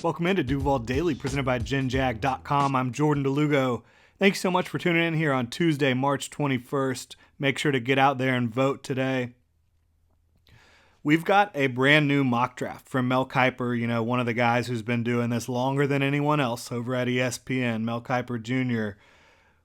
Welcome into Duval Daily, presented by GenJag.com. I'm Jordan DeLugo. Thanks so much for tuning in here on Tuesday, March 21st. Make sure to get out there and vote today. We've got a brand new mock draft from Mel Kiper, one of the guys who's been doing this longer than anyone else over at ESPN, Mel Kiper Jr.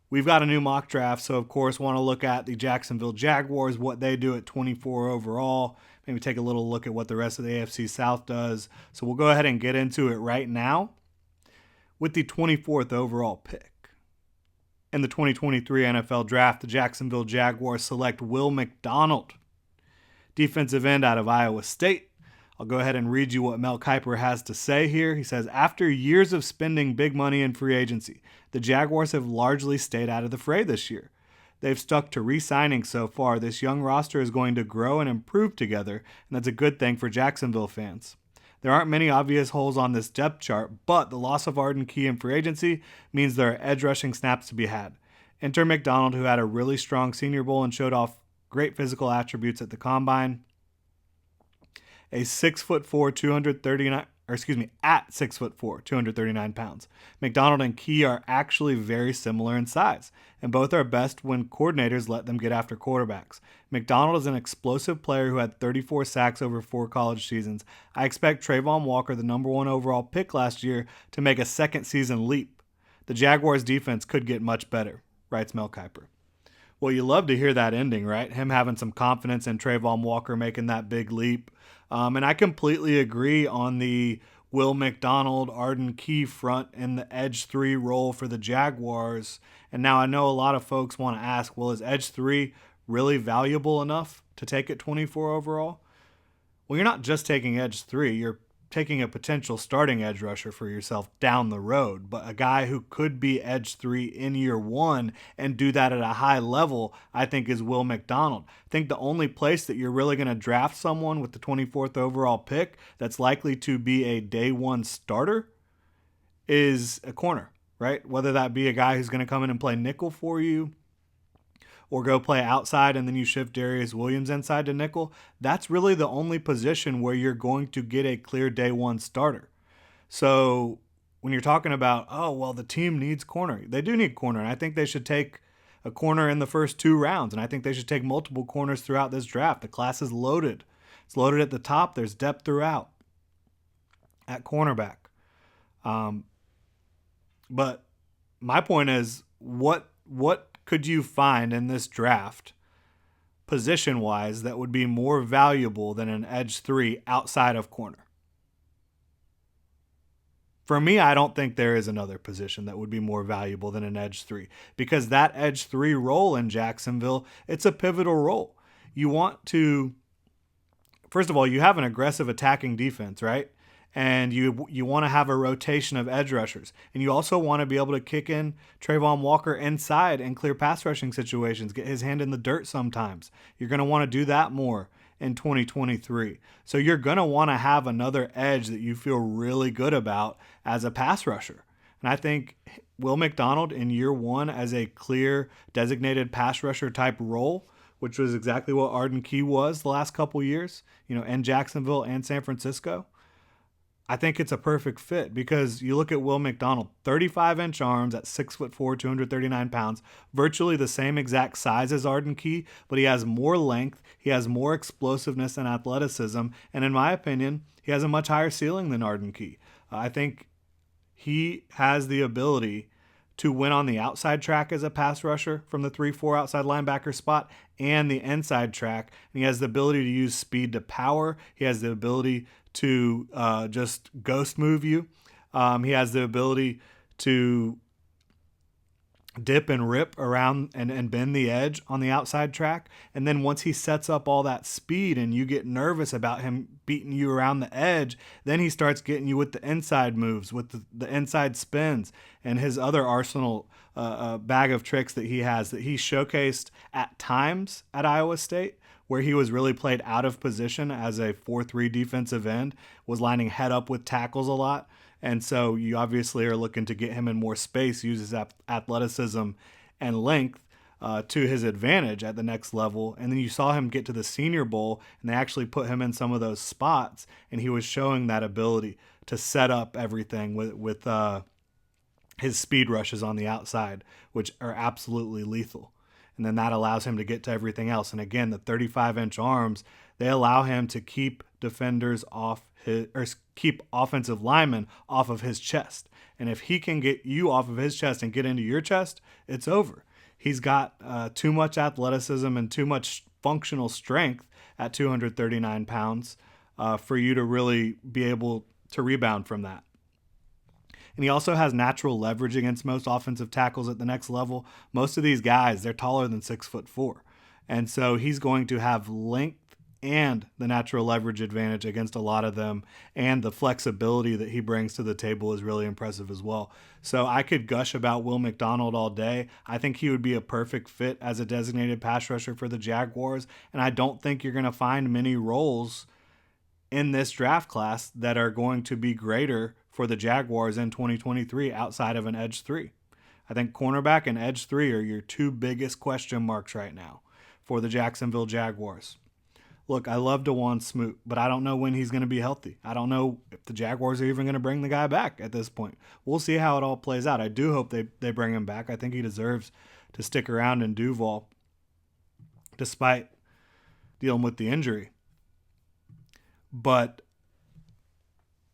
We've got a new mock draft, so of course want to look at the Jacksonville Jaguars, what they do at 24 overall. Maybe take a little look at what the rest of the AFC South does. So we'll go ahead and get into it right now with the 24th overall pick. In the 2023 NFL Draft, the Jacksonville Jaguars select Will McDonald, defensive end out of Iowa State. I'll go ahead and read you what Mel Kiper has to say here. He says, after years of spending big money in free agency, the Jaguars have largely stayed out of the fray this year. They've stuck to re-signing so far. This young roster is going to grow and improve together, and that's a good thing for Jacksonville fans. There aren't many obvious holes on this depth chart, but the loss of Arden Key in free agency means there are edge rushing snaps to be had. Enter McDonald, who had a really strong Senior Bowl and showed off great physical attributes at the Combine. At 6'4", 239 pounds. McDonald and Key are actually very similar in size, and both are best when coordinators let them get after quarterbacks. McDonald is an explosive player who had 34 sacks over 4 college seasons. I expect Trayvon Walker, the number 1 overall pick last year, to make a second season leap. The Jaguars defense could get much better, writes Mel Kiper. Well, you love to hear that ending, right? Him having some confidence in Trayvon Walker making that big leap. And I completely agree on the Will McDonald, Arden Key front in the edge 3 role for the Jaguars. And now I know a lot of folks want to ask, well, is edge 3 really valuable enough to take at 24 overall? Well, you're not just taking edge 3. You're taking a potential starting edge rusher for yourself down the road, but a guy who could be edge 3 in year 1 and do that at a high level, I think, is Will McDonald. I think the only place that you're really going to draft someone with the 24th overall pick that's likely to be a day 1 starter is a corner, right? Whether that be a guy who's going to come in and play nickel for you, or go play outside and then you shift Darius Williams inside to nickel, that's really the only position where you're going to get a clear day 1 starter. So when you're talking about, oh, well, the team needs corner, they do need corner, and I think they should take a corner in the first 2 rounds, and I think they should take multiple corners throughout this draft. The class is loaded. It's loaded at the top. There's depth throughout at cornerback. But my point is, what could you find in this draft, position-wise, that would be more valuable than an edge 3 outside of corner? For me, I don't think there is another position that would be more valuable than an edge 3, because that edge 3 role in Jacksonville, it's a pivotal role. You want to, first of all, you have an aggressive attacking defense, right? And you want to have a rotation of edge rushers. And you also want to be able to kick in Trayvon Walker inside and clear pass rushing situations, get his hand in the dirt sometimes. You're going to want to do that more in 2023. So you're going to want to have another edge that you feel really good about as a pass rusher. And I think Will McDonald in year 1 as a clear designated pass rusher type role, which was exactly what Arden Key was the last couple years, in Jacksonville and San Francisco. I think it's a perfect fit because you look at Will McDonald, 35-inch arms at 6'4", 239 pounds, virtually the same exact size as Arden Key, but he has more length, he has more explosiveness and athleticism, and in my opinion, he has a much higher ceiling than Arden Key. I think he has the ability to win on the outside track as a pass rusher from the 3-4 outside linebacker spot and the inside track, and he has the ability to use speed to power. He has the ability to just ghost move you. He has the ability to dip and rip around and bend the edge on the outside track. And then once he sets up all that speed and you get nervous about him beating you around the edge, then he starts getting you with the inside moves, with the inside spins, and his other arsenal bag of tricks that he has that he showcased at times at Iowa State, where he was really played out of position as a 4-3 defensive end, was lining head up with tackles a lot. And so you obviously are looking to get him in more space, use his athleticism and length. to his advantage at the next level. And then you saw him get to the Senior Bowl, and they actually put him in some of those spots, and he was showing that ability to set up everything with his speed rushes on the outside, which are absolutely lethal. And then that allows him to get to everything else. And again, the 35-inch arms, they allow him to keep defenders off his, or keep offensive linemen off of his chest. And if he can get you off of his chest and get into your chest, it's over. He's got too much athleticism and too much functional strength at 239 pounds for you to really be able to rebound from that. And he also has natural leverage against most offensive tackles at the next level. Most of these guys, they're taller than 6'4". And so he's going to have length and the natural leverage advantage against a lot of them. And the flexibility that he brings to the table is really impressive as well. So I could gush about Will McDonald all day. I think he would be a perfect fit as a designated pass rusher for the Jaguars. And I don't think you're going to find many roles in this draft class that are going to be greater for the Jaguars in 2023 outside of an edge 3. I think cornerback and edge 3 are your two biggest question marks right now for the Jacksonville Jaguars. Look, I love DeJuan Smoot, but I don't know when he's going to be healthy. I don't know if the Jaguars are even going to bring the guy back at this point. We'll see how it all plays out. I do hope they bring him back. I think he deserves to stick around in Duval despite dealing with the injury. But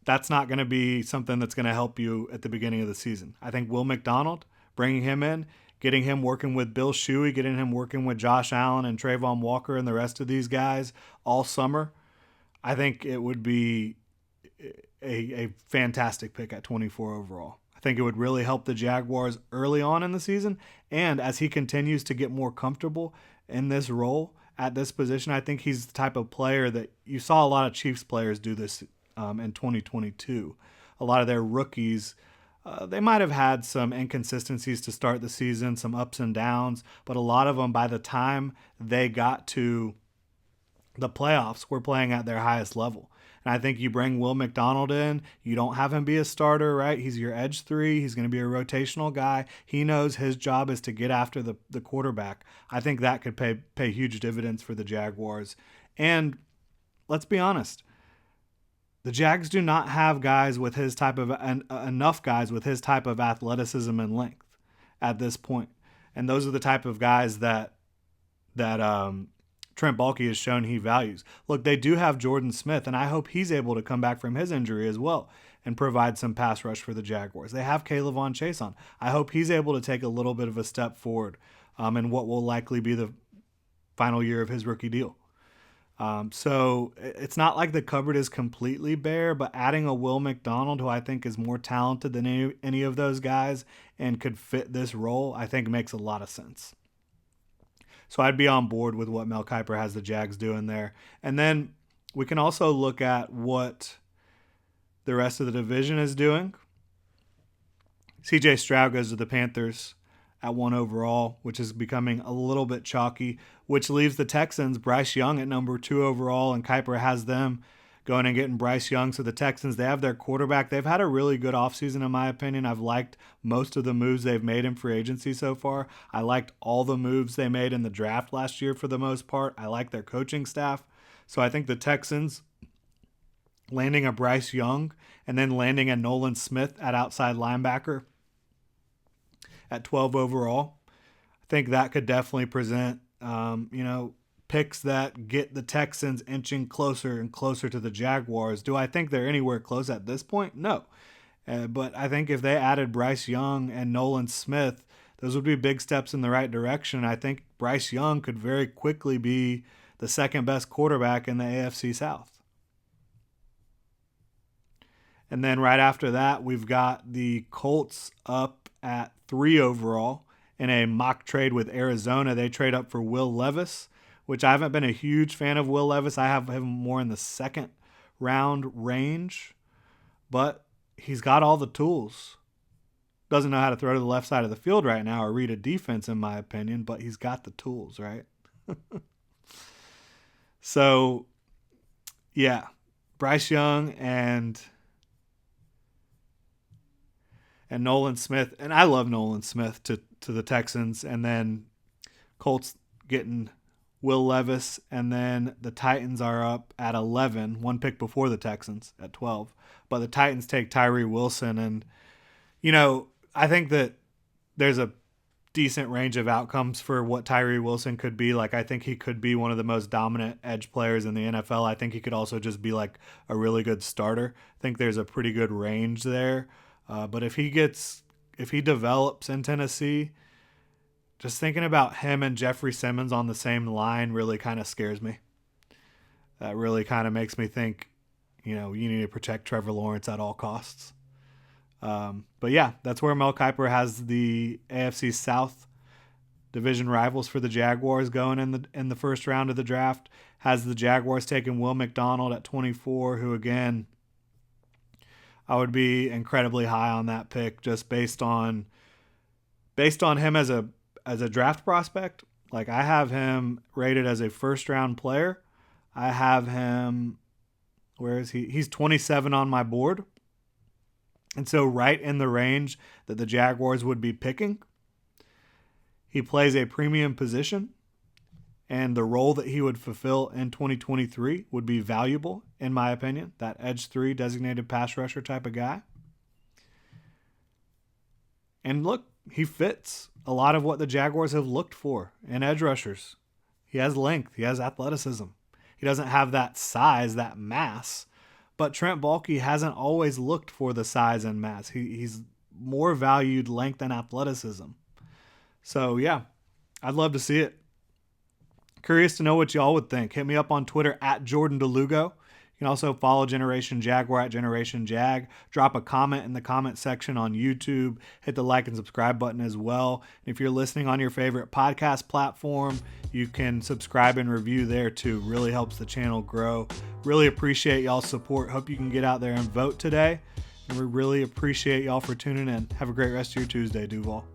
that's not going to be something that's going to help you at the beginning of the season. I think Will McDonald, bringing him in, getting him working with Bill Shuey, getting him working with Josh Allen and Trayvon Walker and the rest of these guys all summer, I think it would be a fantastic pick at 24 overall. I think it would really help the Jaguars early on in the season. And as he continues to get more comfortable in this role at this position, I think he's the type of player that you saw a lot of Chiefs players do this in 2022. A lot of their rookies, they might have had some inconsistencies to start the season, some ups and downs, but a lot of them, by the time they got to the playoffs, were playing at their highest level. And I think you bring Will McDonald in, you don't have him be a starter, right? He's your edge 3. He's going to be a rotational guy. He knows his job is to get after the quarterback. I think that could pay huge dividends for the Jaguars. And let's be honest, the Jags do not have guys with his type of enough guys with his type of athleticism and length at this point. And those are the type of guys that Trent Baalke has shown he values. Look, they do have Jordan Smith, and I hope he's able to come back from his injury as well and provide some pass rush for the Jaguars. They have Kayvon Chase on. I hope he's able to take a little bit of a step forward in what will likely be the final year of his rookie deal. So it's not like the cupboard is completely bare, but adding a Will McDonald, who I think is more talented than any of those guys and could fit this role, I think makes a lot of sense. So I'd be on board with what Mel Kiper has the Jags doing there. And then we can also look at what the rest of the division is doing. CJ Stroud goes to the Panthers at 1 overall, which is becoming a little bit chalky, which leaves the Texans, Bryce Young at number 2 overall, and Kiper has them going and getting Bryce Young. So the Texans, they have their quarterback. They've had a really good offseason, in my opinion. I've liked most of the moves they've made in free agency so far. I liked all the moves they made in the draft last year for the most part. I like their coaching staff. So I think the Texans landing a Bryce Young and then landing a Nolan Smith at outside linebacker at 12 overall, I think that could definitely present, picks that get the Texans inching closer and closer to the Jaguars. Do I think they're anywhere close at this point? No. But I think if they added Bryce Young and Nolan Smith, those would be big steps in the right direction. I think Bryce Young could very quickly be the second best quarterback in the AFC South. And then right after that, we've got the Colts up at 3 overall in a mock trade with Arizona. They trade up for Will Levis, which I haven't been a huge fan of Will Levis. I have him more in the second round range, but he's got all the tools. Doesn't know how to throw to the left side of the field right now or read a defense, in my opinion, but he's got the tools, right? So, yeah, Bryce Young and Nolan Smith, and I love Nolan Smith to the Texans, and then Colts getting Will Levis, and then the Titans are up at 11, one pick before the Texans at 12. But the Titans take Tyree Wilson, and I think that there's a decent range of outcomes for what Tyree Wilson could be. Like, I think he could be one of the most dominant edge players in the NFL. I think he could also just be like a really good starter. I think there's a pretty good range there. But if he develops in Tennessee, just thinking about him and Jeffrey Simmons on the same line really kind of scares me. That really kind of makes me think, you need to protect Trevor Lawrence at all costs. But yeah, that's where Mel Kiper has the AFC South division rivals for the Jaguars going in the first round of the draft. Has the Jaguars taking Will McDonald at 24, who again, I would be incredibly high on that pick just based on him as a draft prospect. Like, I have him rated as a first round player. I have him, where is he? He's 27 on my board. And so right in the range that the Jaguars would be picking. He plays a premium position, and the role that he would fulfill in 2023 would be valuable, in my opinion. That edge 3 designated pass rusher type of guy. And look, he fits a lot of what the Jaguars have looked for in edge rushers. He has length. He has athleticism. He doesn't have that size, that mass. But Trent Baalke hasn't always looked for the size and mass. He's more valued length and athleticism. So, yeah, I'd love to see it. Curious to know what y'all would think. Hit me up on Twitter at Jordan DeLugo. You can also follow Generation Jaguar at Generation Jag. Drop a comment in the comment section on YouTube. Hit the like and subscribe button as well. And if you're listening on your favorite podcast platform, you can subscribe and review there too. Really helps the channel grow. Really appreciate y'all's support. Hope you can get out there and vote today. And we really appreciate y'all for tuning in. Have a great rest of your Tuesday, Duval.